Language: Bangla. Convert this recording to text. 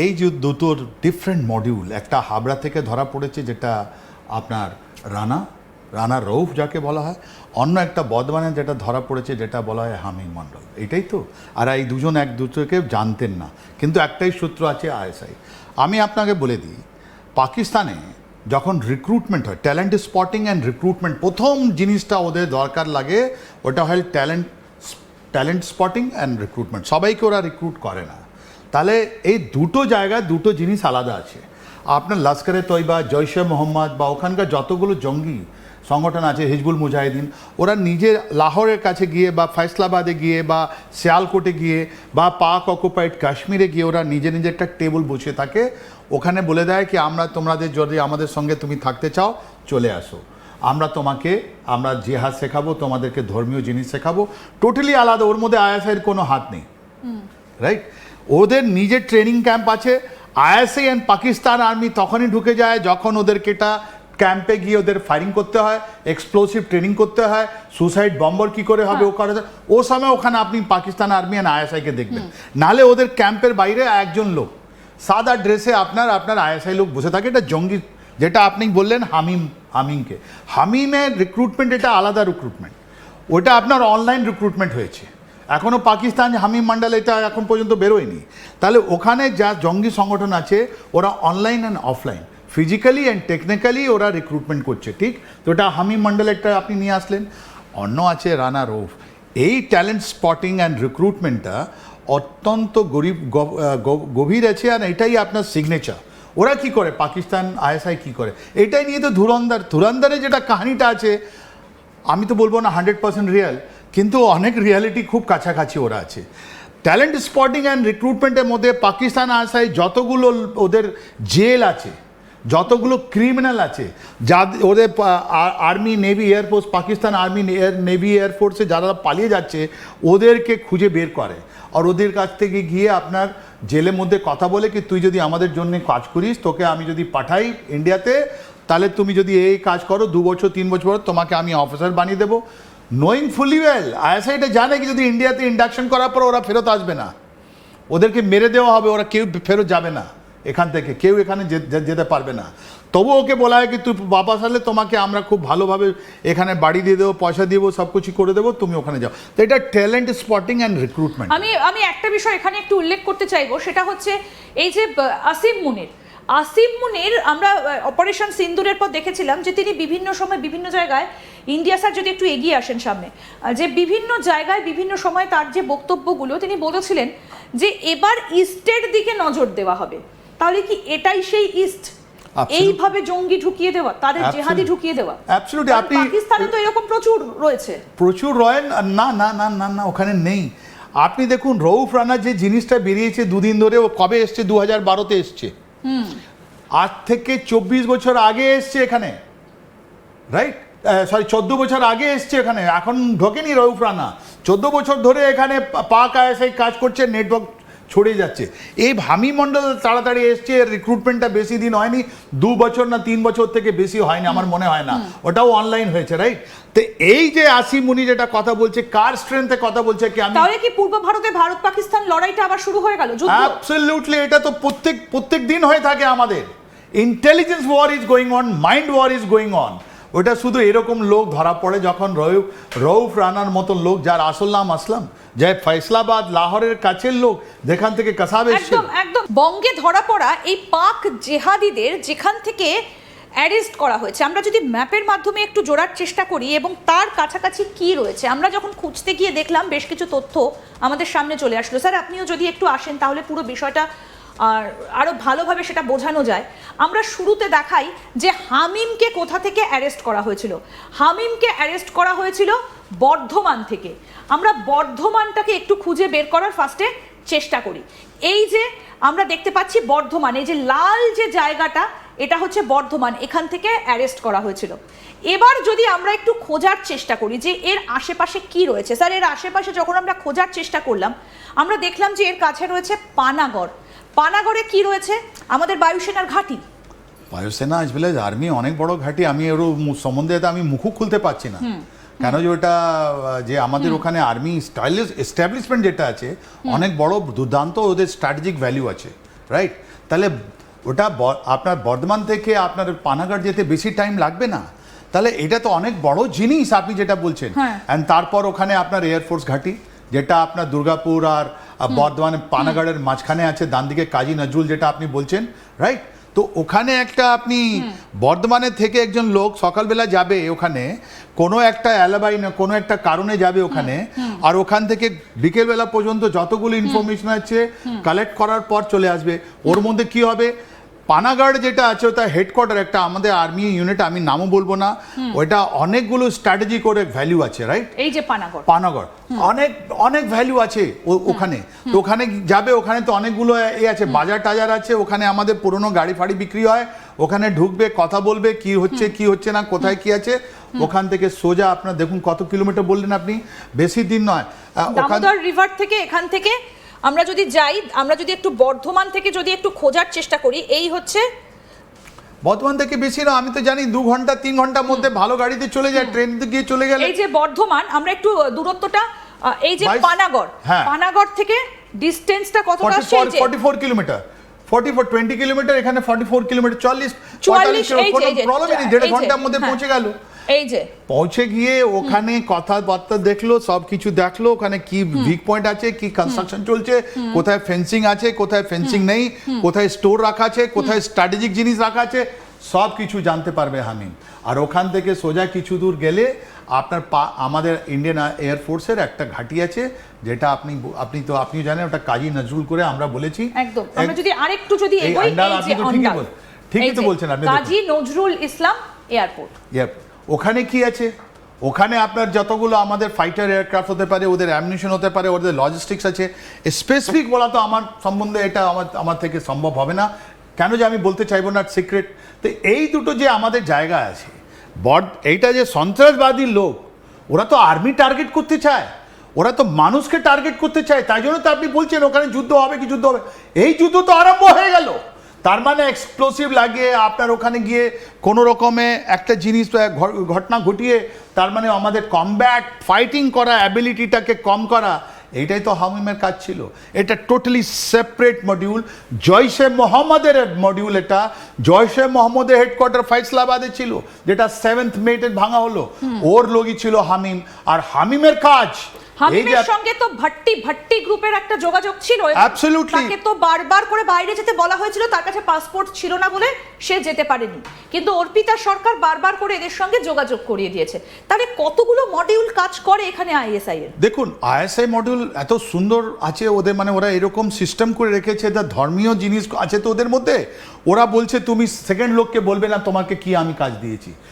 এই যে দুটোর ডিফারেন্ট মডিউল, একটা হাবড়া থেকে ধরা পড়েছে যেটা আপনার রানা রৌফ যাকে বলা হয়, অন্য একটা বর্ধমানে যেটা ধরা পড়েছে যেটা বলা হয় হামিম মণ্ডল, এটাই তো। আর এই দুজন এক দুটোকে জানতেন না, কিন্তু একটাই সূত্র আছে আইএসআই। আমি আপনাকে বলে দিই, পাকিস্তানে যখন রিক্রুটমেন্ট হয়, ট্যালেন্ট স্পটিং অ্যান্ড রিক্রুটমেন্ট, প্রথম জিনিসটা ওদের দরকার লাগে ওটা হয় ট্যালেন্ট স্পটিং অ্যান্ড রিক্রুটমেন্ট। সবাইকে ওরা রিক্রুট করে না। তাহলে এই দুটো জায়গায় দুটো জিনিস আলাদা আছে। আপনার লস্করে তৈবা, জৈশে মোহাম্মদ বা ওখানকার যতগুলো জঙ্গি সংগঠন আছে, হিজবুল মুজাহিদিন, ওরা নিজে লাহোরের কাছে গিয়ে বা ফয়সলাবাদে গিয়ে বা সিয়ালকোটে গিয়ে বা পাক অকুপাইড কাশ্মীরে গিয়ে ওরা নিজে নিজে একটা টেবিল বসে থাকে, ওখানে বলে দেয় কি তোমাদের যদি আমাদের সঙ্গে তুমি থাকতে চাও চলে আসো, আমরা জিহাদ শেখাবো, তোমাদেরকে ধর্মীয় জিনিস শেখাবো, টোটালি আলাদা। ওর মধ্যে আইএসআইয়ের কোনো হাত নেই, রাইট? ওদের নিজের ট্রেনিং ক্যাম্প আছে। আইএসআই অ্যান্ড পাকিস্তান আর্মি তখনই ঢুকে যায় যখন ওদেরকে এটা ক্যাম্পে গিয়ে ওদের ফায়ারিং করতে হয়, এক্সপ্লোসিভ ট্রেনিং করতে হয়, সুসাইড বম্বার কী করে হবে ও করা যায়, ও সময় ওখানে আপনি পাকিস্তান আর্মি অ্যান্ড আইএসআইকে দেখবেন। নাহলে ওদের ক্যাম্পের বাইরে একজন লোক সাদা ড্রেসে আপনার আইএসআই লোক বসে থাকে। এটা জঙ্গি, যেটা আপনি বললেন হামিমকে, হামিমের রিক্রুটমেন্ট এটা আলাদা রিক্রুটমেন্ট, ওটা আপনার অনলাইন রিক্রুটমেন্ট হয়েছে। এখনও পাকিস্তান হামিম মণ্ডল এটা এখন পর্যন্ত বেরোয়নি। তাহলে ওখানে যা জঙ্গি সংগঠন আছে ওরা online and offline, physically and technically ওরা রিক্রুটমেন্ট করছে, ঠিক? তো ওটা হামিম মণ্ডল একটা আপনি নিয়ে আসলেন। অন্য আছে রানা রৌফ। এই ট্যালেন্ট স্পটিং অ্যান্ড রিক্রুটমেন্টটা অত্যন্ত গভীর আছে, আর এটাই আপনার সিগনেচার। ওরা কি করে, পাকিস্তান আইএসআই কি করে, এটাই নিয়ে তো ধুরন্ধরে যেটা কাহিনীটা আছে, আমি তো বলবো না 100% রিয়েল, কিন্তু অনেক রিয়ালিটি খুব কাছাকাছি ওরা আছে। ট্যালেন্ট স্পটিং অ্যান্ড রিক্রুটমেন্টের মধ্যে পাকিস্তান আইএসআই যতগুলো ওদের জেল আছে, যতগুলো ক্রিমিনাল আছে, ওদের army navy air force, Pakistan army navy এয়ারফোর্সে যারা পালিয়ে যাচ্ছে ওদেরকে খুঁজে বের করে, আর ওদের কাছ থেকে গিয়ে আপনার জেলের মধ্যে কথা বলে কি তুই যদি আমাদের জন্য কাজ করিস, তোকে আমি যদি পাঠাই ইন্ডিয়াতে, তাহলে তুমি যদি এই কাজ করো 2 বছর 3 বছর পর তোমাকে আমি অফিসার বানিয়ে দেবো। নোয়িং ফুলি ওয়েল আইএসআইটা জানে কি যদি ইন্ডিয়াতে ইন্ডাকশন করার পর ওরা ফেরত আসবে না, ওদেরকে মেরে দেওয়া হবে, ওরা কেউ ফেরত যাবে না এখান থেকে, কেউ এখানে যেতে পারবে না। তবু ওকে বলা হয় কি তুই বাপাস আসলে তোমাকে আমরা খুব ভালোভাবে এখানে বাড়ি দিয়ে দেবো, পয়সা দিয়ে দেবো, সব কিছু করে দেবো, তুমি ওখানে যাও। তো এটা ট্যালেন্ট স্পটিং অ্যান্ড রিক্রুটমেন্ট। আমি একটা বিষয় এখানে একটু উল্লেখ করতে চাইবো, সেটা হচ্ছে এই যে আসিম মুনির আমরা অপারেশন সিন্দুরের পর দেখেছিলাম যে তিনি বিভিন্ন সময় বিভিন্ন জায়গায়, ইন্ডিয়া স্যার যদি একটু এগিয়ে আসেন সামনে, যে বিভিন্ন জায়গায় বিভিন্ন সময় তার যে বক্তব্যগুলো তিনি বলেছিলেন যে এবার ইস্টের দিকে নজর দেওয়া হবে। তাহলে কি এটাই সেই ইস্ট, এইভাবে জঙ্গি ঢুকিয়ে দেওয়া, তাদের জেহাদি ঢুকিয়ে দেওয়া? অ্যাবসলিউটলি। আপনি পাকিস্তানে তো এরকম প্রচুর রয়েন না না না না না ওখানে নেই। আপনি দেখুন রৌফ রানার যে জিনিসটা বেরিয়েছে দুদিন ধরে, ও কবে এসছে? 2012-তে এসছে। আজ থেকে 24 বছর আগে এসছে এখানে, রাইট? 14 বছর আগে এসছে এখানে, এখন ঢোকেনি রৌফ রানা। 14 বছর ধরে এখানে পাক আইএসআই কাজ করছে, নেটওয়ার্ক ছড়িয়ে যাচ্ছে। এই হামিম মণ্ডল তাড়াতাড়ি এসছে, রিক্রুটমেন্টটা বেশি দিন হয়নি, 2 বছর না 3 বছর থেকে বেশি হয়নি আমার মনে হয় না, ওটাও অনলাইন হয়েছে, রাইট? তো এই যে আসিম মুনি যেটা কথা বলছে, কার স্ট্রেংথে কথা বলছে কি, আমি তাহলে কি পূর্ব ভারতে ভারত পাকিস্তান লড়াইটা আবার শুরু হয়ে গেল? অ্যাবসলিউটলি। এটা তো প্রত্যেক দিন হয়ে থাকে আমাদের। Intelligence war is going on, mind war is going on. ওটা শুধু এরকম লোক ধরা পড়ে যখন রৌফ রানার মতন লোক, যার আসল নাম আসলাম, যে ফয়সলাবাদ লাহোরের কাছের লোক, যেখান থেকে কাসাবে একদম বঙ্গে ধরা পড়া এই পাক জেহাদিদের যেখান থেকে অ্যারেস্ট করা হয়েছে, আমরা যদি ম্যাপের মাধ্যমে একটু জোড়ার চেষ্টা করি এবং তার কাছাকাছি কি রয়েছে, আমরা যখন খুঁজতে গিয়ে দেখলাম বেশ কিছু তথ্য আমাদের সামনে চলে আসলো। স্যার আপনিও যদি একটু আসেন তাহলে পুরো বিষয়টা আরো ভালোভাবে সেটা বোঝানো যায়। আমরা শুরুতে দেখাই যে হামিমকে কোথা থেকে অ্যারেস্ট করা হয়েছিল। হামিমকে অ্যারেস্ট করা হয়েছিল বর্ধমান থেকে। আমরা বর্ধমানটাকে একটু খুঁজে বের করার ফার্স্টে চেষ্টা করি। এই যে আমরা দেখতে পাচ্ছি বর্ধমান, এই যে লাল যে জায়গাটা, এটা হচ্ছে বর্ধমান, এখান থেকে অ্যারেস্ট করা হয়েছিল। এবার যদি আমরা একটু খোঁজার চেষ্টা করি যে এর আশেপাশে কি রয়েছে। স্যার এর আশেপাশে যখন আমরা খোঁজার চেষ্টা করলাম, আমরা দেখলাম যে এর কাছে রয়েছে পানাগড়ে কি রয়েছে? আমাদের বায়ুসেনার ঘাঁটি। বায়ুসেনা অ্যাজ ওয়েল অ্যাজ আর্মি অনেক বড় ঘাঁটি। আমি ওর সম্বন্ধে আমি মুখও খুলতে পারছি না, কেন যে ওটা যে আমাদের ওখানে আর্মি এস্টাবলিশমেন্ট যেটা আছে অনেক বড় দুর্দান্ত, ওদের স্ট্র্যাটেজিক ভ্যালু আছে, রাইট? তাহলে ওটা আপনার বর্ধমান থেকে আপনার পানাগড় যেতে বেশি টাইম লাগবে না। তাহলে এটা তো অনেক বড় জিনিস আপনি যেটা বলছেন। হ্যাঁ। অ্যান্ড তারপর ওখানে আপনার এয়ারফোর্স ঘাঁটি, যেটা আপনার দুর্গাপুর আর বর্ধমান পানাগড়ের মাঝখানে আছে, ডান দিকে কাজী নজরুল যেটা আপনি বলছেন, রাইট? তো ওখানে একটা আপনি বর্ধমানের থেকে একজন লোক সকালবেলা যাবে ওখানে, কোনো একটা অ্যালাবাই না কোনো একটা কারণে যাবে ওখানে, আর ওখান থেকে বিকেলবেলা পর্যন্ত যতগুলো ইনফরমেশন আছে কালেক্ট করার পর চলে আসবে। ওর মধ্যে কি হবে, পানাগড় যেটা আছে ওটা হেডকোয়ার্টার একটা আমাদের আর্মি ইউনিট, আমি নামও বলবো না, ওইটা অনেকগুলো স্ট্র্যাটেজি করে ভ্যালু আছে, রাইট? এই যে পানাগড়, পানাগড় অনেক অনেক ভ্যালু আছে ওখানে। তো ওখানে যাবে, ওখানে তো অনেকগুলো আছে, বাজার টাজার আছে, ওখানে আমাদের পুরনো গাড়ি ফাড়ি বিক্রি হয়, ওখানে ঢুকবে, কথা বলবে, কি হচ্ছে কি হচ্ছে না, কোথায় কি আছে। ওখান থেকে সোজা আপনার দেখুন কত কিলোমিটার বললেন আপনি, বেশি দিন নয়। দামোদর রিভার থেকে এখান থেকে আমরা যদি যাই, আমরা যদি একটু বর্ধমান থেকে যদি একটু খোঁজার চেষ্টা করি, এই হচ্ছে বর্ধমান থেকে বেশি না, আমি তো জানি 2 ঘন্টা 3 ঘন্টার মধ্যে ভালো গাড়িতে চলে যায়, ট্রেনে গিয়ে চলে গেলে। এই যে বর্ধমান, আমরা একটু দূরত্বটা, এই যে 22 পানাগড়, হ্যাঁ। পানাগড় থেকে ডিসটেন্সটা কতটা আসছে? এই যে 44 কিলোমিটার, 20 কিলোমিটার, এখানে 44 কিলোমিটার, 44 এই যে, এই যে, প্রবলেম নেই, 1.5 ঘন্টার মধ্যে হ্যাঁ। পৌঁছে গেল। এই যে পৌঁছে গিয়ে ওখানে কথাবার্তা দেখলো, সব কিছু দেখলো, ওখানে কি উইক পয়েন্ট আছে, কি কনস্ট্রাকশন চলছে, কোথায় ফেন্সিং আছে, কোথায় ফেন্সিং নেই, কোথায় স্টোর রাখা আছে, কোথায় স্ট্র্যাটেজিক জিনিস রাখা আছে, সব কিছু জানতে পারবে হামিম। আর ওখান থেকে সোজা কিছু দূর গেলে আপনার আমাদের ইন্ডিয়ান এয়ারফোর্সের একটা ঘাঁটি আছে, যেটা আপনি জানেন, ওটা কাজী নজরুল করে আমরা বলেছি। একদম, আমরা যদি আরেকটু যদি এই এগোই, আন্ডার, এই আপনি যে তো ঠিকই তো বলছেন আপনি, কাজী নজরুল ইসলাম এয়ারপোর্ট। ওখানে কি আছে, ওখানে আপনার যতগুলো আমাদের ফাইটার এয়ারক্রাফট হতে পারে, ওদের অ্যামনিশন হতে পারে, ওদের লজিস্টিক্স আছে, স্পেসিফিক বলা তো আমার সম্বন্ধে এটা আমার থেকে সম্ভব হবে না, কেন যে আমি বলতে চাইবো না, সিক্রেট। তো এই দুটো যে আমাদের জায়গা আছে, এইটা যে সন্ত্রাসবাদী লোক, ওরা তো আর্মি টার্গেট করতে চায়, ওরা তো মানুষকে টার্গেট করতে চায়, তাই জন্য তো আপনি বলছেন ওখানে যুদ্ধ হবে কি যুদ্ধ হবে। এই যুদ্ধ তো আরম্ভ হয়ে গেল। তার মানে এক্সপ্লোসিভ লাগিয়ে আপনার ওখানে গিয়ে কোনো রকমে একটা জিনিস ঘটনা ঘটিয়ে, তার মানে আমাদের কমব্যাট ফাইটিং করা অ্যাবিলিটিটাকে কম করা, এইটাই তো হামিমের কাজ ছিল। এটা টোটালি সেপারেট মডিউল, জয়শে মোহাম্মদের মডিউল। এটা জয়শে মোহাম্মদের হেডকোয়ার্টার ফাইসলাবাদে ছিল, যেটা 7th মেতে ভাঙা হলো, ওর লোকই ছিল হামিম। আর হামিমের কাজ, হামিমের সঙ্গে তো ভাট্টি গ্রুপের একটা যোগাযোগ ছিল, অ্যাবসলিউটলি। তাকে তো বারবার করে বাইরে যেতে বলা হয়েছিল, তার কাছে পাসপোর্ট ছিল না বলে সে যেতে পারেনি, কিন্তু অর্পিতা সরকার বারবার করে এদের সঙ্গে যোগাযোগ করিয়ে দিয়েছে। তাহলে কতগুলো মডিউল কাজ করে এখানে আইএসআই এর? দেখুন, আইএসআই মডিউল এত সুন্দর আছে ওদের, মানে ওরা এরকম সিস্টেম করে রেখেছে, ধর্মীয় জিনিস আছে তো ওদের মধ্যে। ওরা বলছে তুমি সেকেন্ড লোককে বলবে না তোমাকে কি আমি কাজ দিয়েছি,